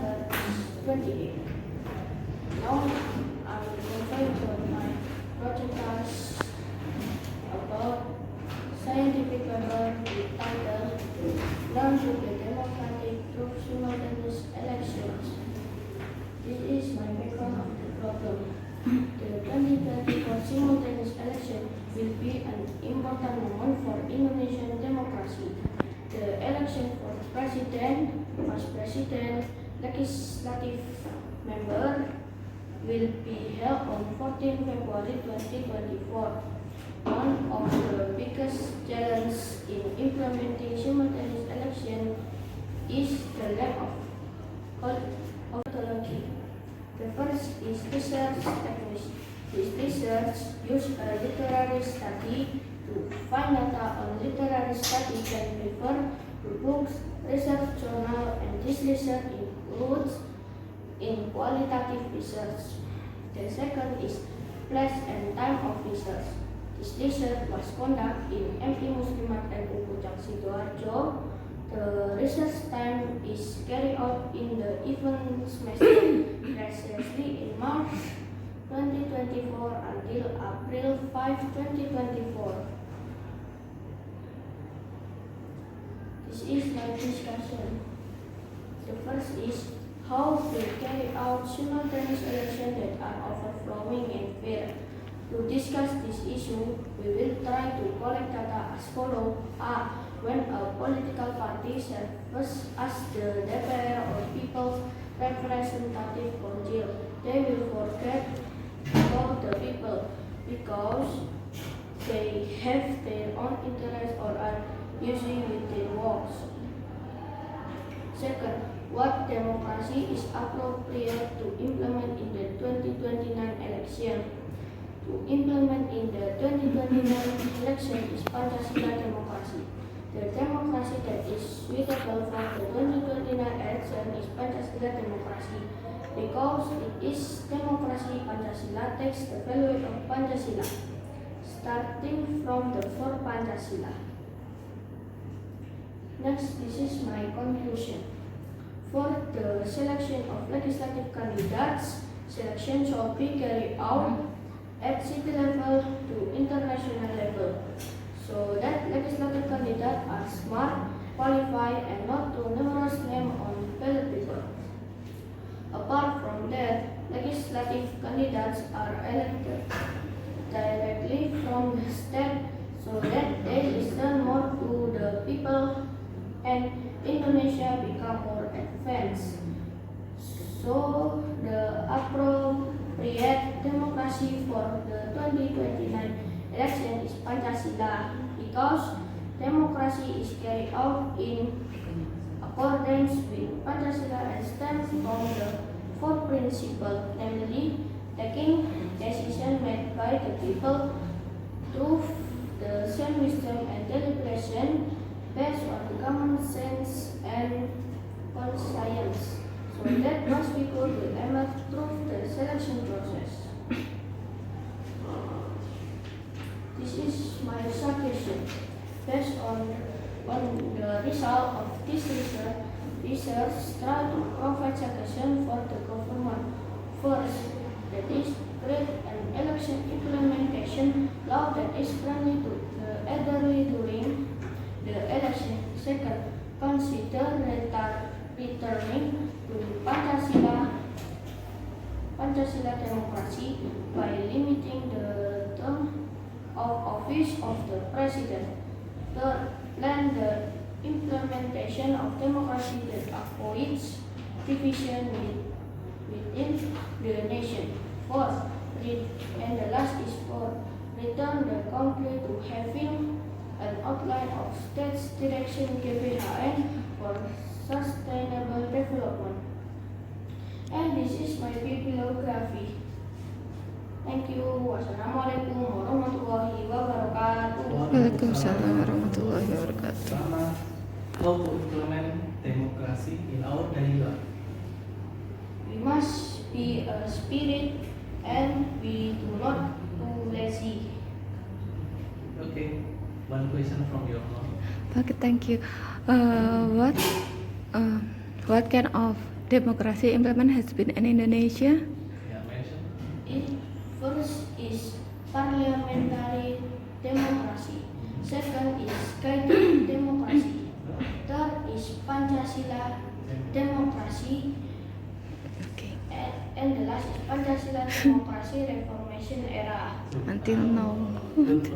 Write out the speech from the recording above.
verse 28. Now I will confide my project task about scientific paper titled Learn to be Democratic Through Simultaneous Elections. This is my background of the problem. The 2024 simultaneous election will be an important moment for Indonesian democracy. The election for president, vice president, legislative member will be held on 14 February 2024. One of the biggest challenges in implementing simultaneous election is the lack of methodology. The first is research techniques. This research uses a literary study to find data on literary study can refer to books, research journal, and this research includes in qualitative research. The second is place and time of research. This research was conducted in MI Muslimat NU Puncak Sidoarjo. The research time is carried out in the event semester, precisely in March 2024 until April 5, 2024. This is my discussion. The first is how to carry out simultaneous elections that are overflowing and fair. To discuss this issue, we will try to collect data as follows. When a political party serves as the DPR or People's Representative Council, they will forget about the people because they have their own interests or are busy with their works. Second, what democracy is appropriate to implement in the 2029 election? To implement in the 2029 election is Pancasila democracy. The democracy that is suitable for the 2029 election is Pancasila democracy. Because it is democracy, Pancasila takes the value of Pancasila, starting from the four Pancasila. Next, this is my conclusion. For the selection of legislative candidates, selection shall be carried out at city level to international level, so that legislative candidates are smart, qualified, and not too numerous names on ballot paper. Apart from that, legislative candidates are elected directly from the state, so that they listen more to the people and Indonesia become more advanced. So the appropriate democracy for the 2029 election is Pancasila, because democracy is carried out in accordance with Pancasila and stems from the four principles, namely taking decisions made by the people through the same wisdom and deliberation based on common sense and conscience. So that most people will emerge through the selection process. This is my suggestion. Based on the result of this research try to provide suggestion for the government. First, that is create an election implementation law that is friendly to the elderly during the election. Second, consider returning to Pancasila democracy by limiting the term of office of the president. Third, plan the implementation of democracy that avoids division within the nation. Fourth, and the last is fourth, return the country to having an outline of state's direction GBHN for sustainable development. And this is my bibliography. Thank you. Wassalamualaikum warahmatullahi wabarakatuh. Waalaikumsalam warahmatullahi wabarakatuh. Pertama, how to implement democracy in our daily life. We must be a spirit and we do not too lazy. Okay, one question from your mom. Okay, thank you. What kind of democracy implement has been in Indonesia? Yeah, mention. First is parliamentary democracy. Second is guided democracy. Third is Pancasila democracy. Okay. And the last is Pancasila democracy reformation era. Until now. Good.